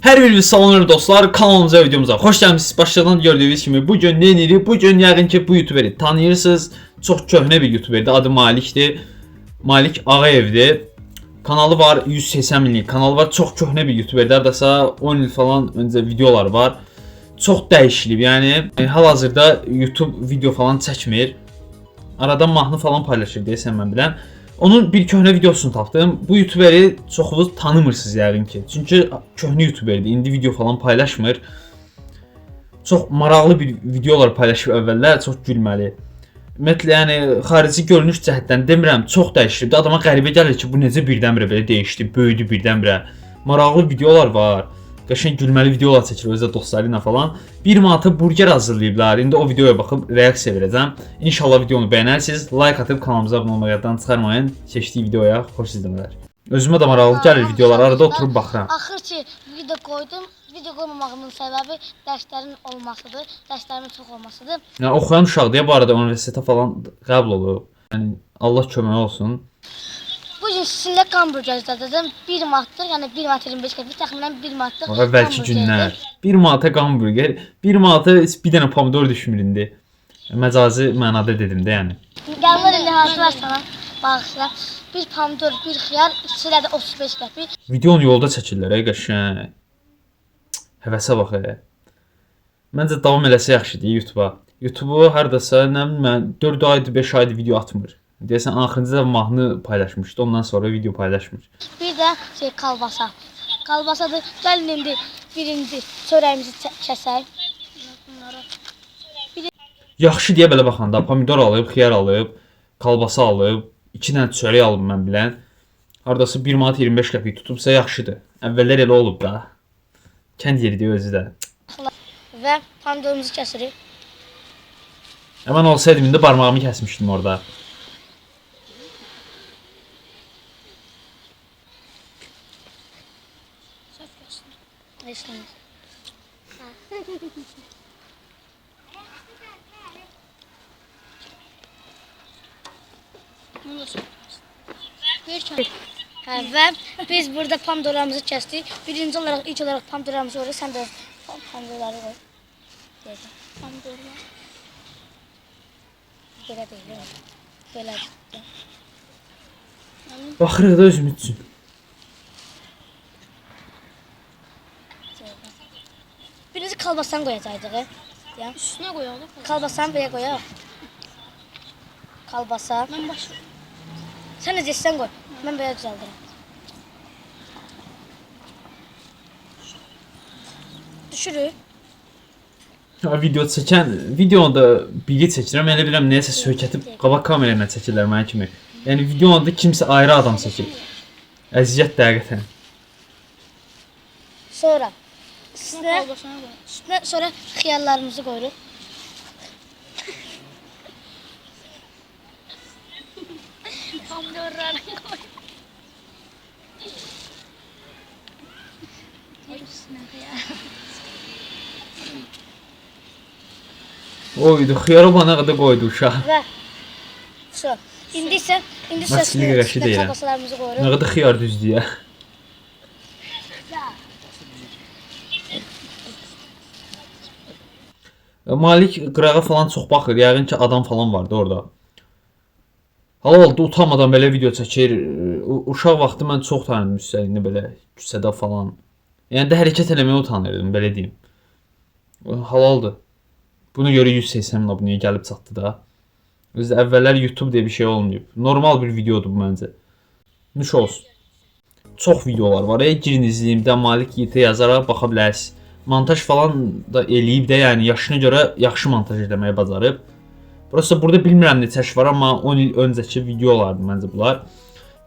Hər biriniz salamlar dostlar, kanalımıza, videomuza xoş gəlmisiniz. Başladan gördüyünüz kimi bugün nə edirik? Bugün yəqin ki bu YouTuberi tanıyırsınız. Çox köhnə bir YouTuberdir. Adı Malikdir. Malik Ağayevdir. Kanalı var, 180 minlik kanalı var. Çox köhnə bir YouTuberdir. Hardasa 10 il falan öncə videolar var. Çox dəyişilib. Yəni hal-hazırda YouTube video falan çəkmir. Arada mahnı falan paylaşır deyəsən mən bilən. Onun bir köhnə videosunu tapdım. Bu YouTuberi çoxunuz tanımırsınız yəqin ki. Çünki köhnə YouTuberdir. İndi video falan paylaşmır. Çox maraqlı bir videolar paylaşıb əvvəllər, çox gülməli. Ümumiyyətlə, yəni xarici görünüş cəhətdən demirəm, çox dəyişibdi. Adama qəribə gəlir ki, bu necə birdən-birə belə dəyişdi, böyüdü birdən-birə. Maraqlı videolar var. Qəşəng gülməli videolar çəkir özü də dostları ilə falan. 1 manata burger hazırlayıblar. İndi o videoya baxıb reaksiya verəcəm. İnşallah videonu bəyənərsiniz. Like atıb kanalımıza abunə olmağı yaddan çıxarmayın. Keçdiyi videoya xoş izləmələr. Özümə də maraqlı gəlir videolar. Arada oturub baxıram. Axır ki video qoydum. Video qoymamağımın səbəbi dərslərin olmasıdır. Dərslərimin çox olmasıdır. Yəni oxuyan uşaqdır bu arada universitetə falan qəbul olub. Yəni Allah köməyi olsun. Bugün sizinlə hamburger izlədəcəm. 1 manatdır, yəni 1 manat 25 qəpik, təxminən 1 manatlıq. Əvvəlki günlər. 1 manata hamburger, 1 manata bir dənə pomidor düşmür indi. Məcazi mənada dedim də yəni. Gəlmir indi hazır var sana. Bağışla. Bir pomidor, bir xiyar, ikisi də 35 qəpik. Videonu yolda çəkirlər qəşəng. Həvəsə bax. Məncə davam eləsə yaxşıdır YouTube-a. YouTube-u hardasa nə bilim mən 4 aydır, 5 aydır video atmır. Deyəsən axırıncı da mahnı paylaşmışdı. Ondan sonra video paylaşmır. Bir də kalbasa. Kalbasadır. Gəlin indi birinci çörəyimizi kəsək. Yaxşı deyə belə baxanda pomidor alıb, xiyar alıb, kalbasa alıb, 2 dənə çörək alıb mən bilən. Hardasa 1 manat 25 qəpik tutubsa yaxşıdır. Əvvəllər elə olub da. Kənd yeridir özü də. Və pomidorumuzu kəsirik. Mən olsaydım indi barmağımı kəsmişdim orada. Və biz burada pomidorlarımızı kəsdik. Birinci olaraq, ilk olaraq pomidorlarımızı koyuruq. Sən də pomidorları koy. Pomidorlar. Belə deyil. Belə. Baxırıq da özümüz üçün. Birinci kalbasanı qoyacaqdıq. Üstünə qoyalım. Kalbasanı belə qoyaq. Kalbasa. Mən başlayım. Sən necə istəsən qoy. Mən belə düzəldirəm. Düşürük. Video çəkən, videonu da biri çəkirəm, elə bilirəm nəyəsə söykətib qabaq kamera ilə çəkirlər mənə kimi. Yəni videonu da kimsə ayrı adam çəkir. Əziyyət dəqiqətən. Sonra üstünə sonra xiyarlarımızı qoyuruq. Pomidorları qoy. Oydu, xiyarı bana qədər qoydu uşaq. Və İndi isə kalbasalarımızı qoyuruq. Nə qədər xiyar düzdür ya. Malik qırağa falan çox baxır. Yəqin ki adam falan vardı orada. Halal utanmadan belə video çəkir. Uşaq vaxtı mən çox tanıdım Hüseyni belə küçədə falan. Yəni də hərəkət eləməyə utanırdım, belə deyim. Halaldır. Buna görə 180 min abunəyə gəlib çatdı da. Özü əvvəllər YouTube deyə bir şey olmayıb. Normal bir videodur bu məncə. Nuş olsun. Çox videolar var. Girin izləyim də Malik YT yazaraq baxa bilərsiniz. Montaj falan da eləyib də, yəni yaşına görə yaxşı montaj etməyi bacarıb. Burası burada bilmirəm neçə yaş var, amma 10 il öncəki videolardır məncə bunlar.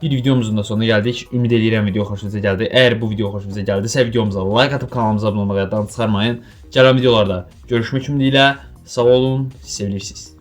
Bir videomuzun da sonuna gəldik. Ümid edirəm video xoşunuza gəldi. Əgər bu video xoşunuza gəldisə videomuza like atıb kanalımıza abunə olmağı yaddan çıxarmayın. Gələn videolarda görüşmək ümidi ilə sağ olun, sevilirsiniz.